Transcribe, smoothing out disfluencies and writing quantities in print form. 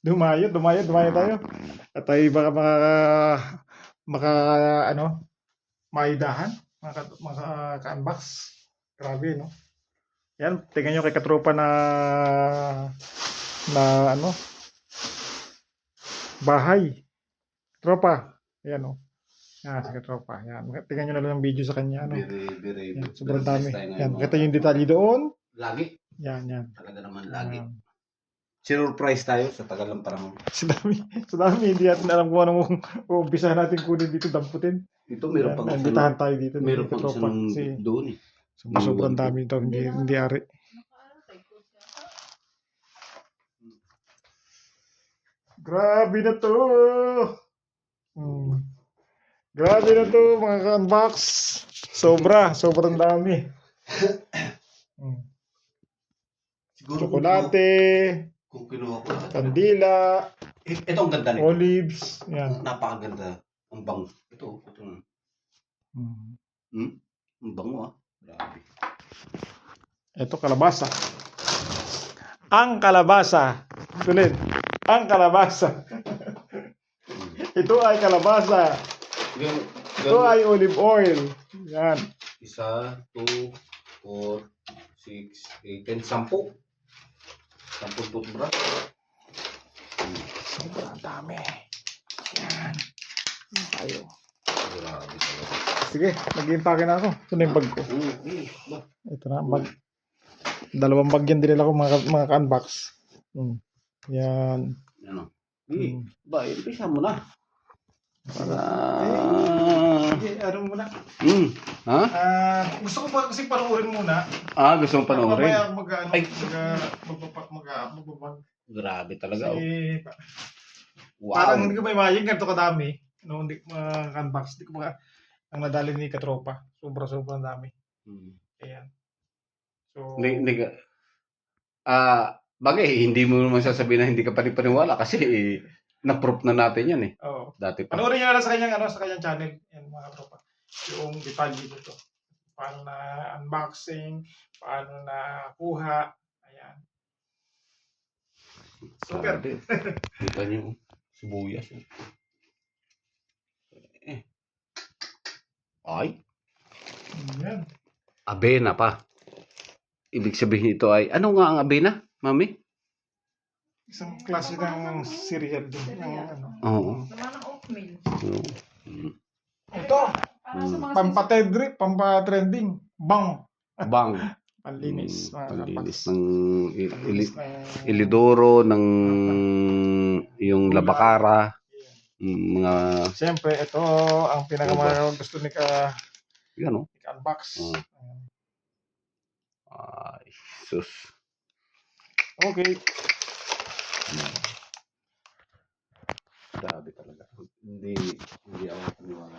Dumayo tayo. At tayo baka maka ano, maidahan, maka ka-unbox. Grabe, no? Yan, tingnan nyo kay katropa na ano, bahay. Tropa. Ayan, no? Yan, si katropa. Yan, tingnan nyo na lang ang video sa kanya, ano? Very, Yan, sobrang dami. blessed tayo ngayon, Yan, mga kita yung katropa. detalye doon. Lagi. Yan. Talaga naman lagi. Yan. Surprise tayo sa tagal ng panahon. Sa dami, hindi natin alam kung anong uumpisahan natin kunin dito, damputin. Ito meron pang Yan, bitahan tayo dito. Meron pang katropa. isang Kasi doon eh. sobrang dami ito, hindi ari. Grabe na to. Grabe na to, mga ka-unbox. Sobrang dami. Siguro Tsokolate, kung kinuha ko lahat. kandila, Ito ang ganda nito. olives. Yan. Napakaganda. Ang bango. Ito. Ang bango ah. Grabe. Ito, kalabasa. Ang kalabasa. Tulit. Ang kalabasa. Ito ay kalabasa. Ito ay olive oil. Yan. 1, 2, 4, 6, 8, 10, 10. 10 toothbrush. Sobrang dami. Yan. Tayo. Grabe talaga. Sige, nag-impake na ako. Ito na yung bag ko. Ito na ang bag. 2 bag yan din ako, mga ka-unbox. Yan. Ano? Ba, impisa mo na. Para... Ano muna? Ha? Gusto ko pa kasi panoorin muna. Gusto mong panoorin? Mamaya Grabe talaga. kasi, Wow. parang hindi ko ma-imagine ganito kadami. No, hindi ka-unbox. Hindi ko ang nadali ni katropa. Sobrang dami. Ayan. So, Hindi ka... bagay, hindi mo naman sasabihin na hindi ka panipaniwala kasi na-proof na natin yan eh. oo. Dati pa. Panoorin nyo na lang sa kanyang channel. Yan, mga katropa. Yung detalye dito. Paano na unboxing, paano na kuha. Ayan. Super. Grabe. Kita niyo, sibuyas. Ay, Ayan. abena pa. Ibig sabihin ito ay, ano nga ang abena, mami? Isang klase ng cereal din. Oo. Naman ng oatmeal. Ito, Para sa mga pampatrending. Bang. Bang. Panlinis. Panlinis ng Panlinis ng Ilidoro, ng yung Labakara, mga... Siyempre, ito ang pinaka gusto ni Yan o. unbox. Ay, sus. Okay. Grabe talaga. Hindi ako paniwala.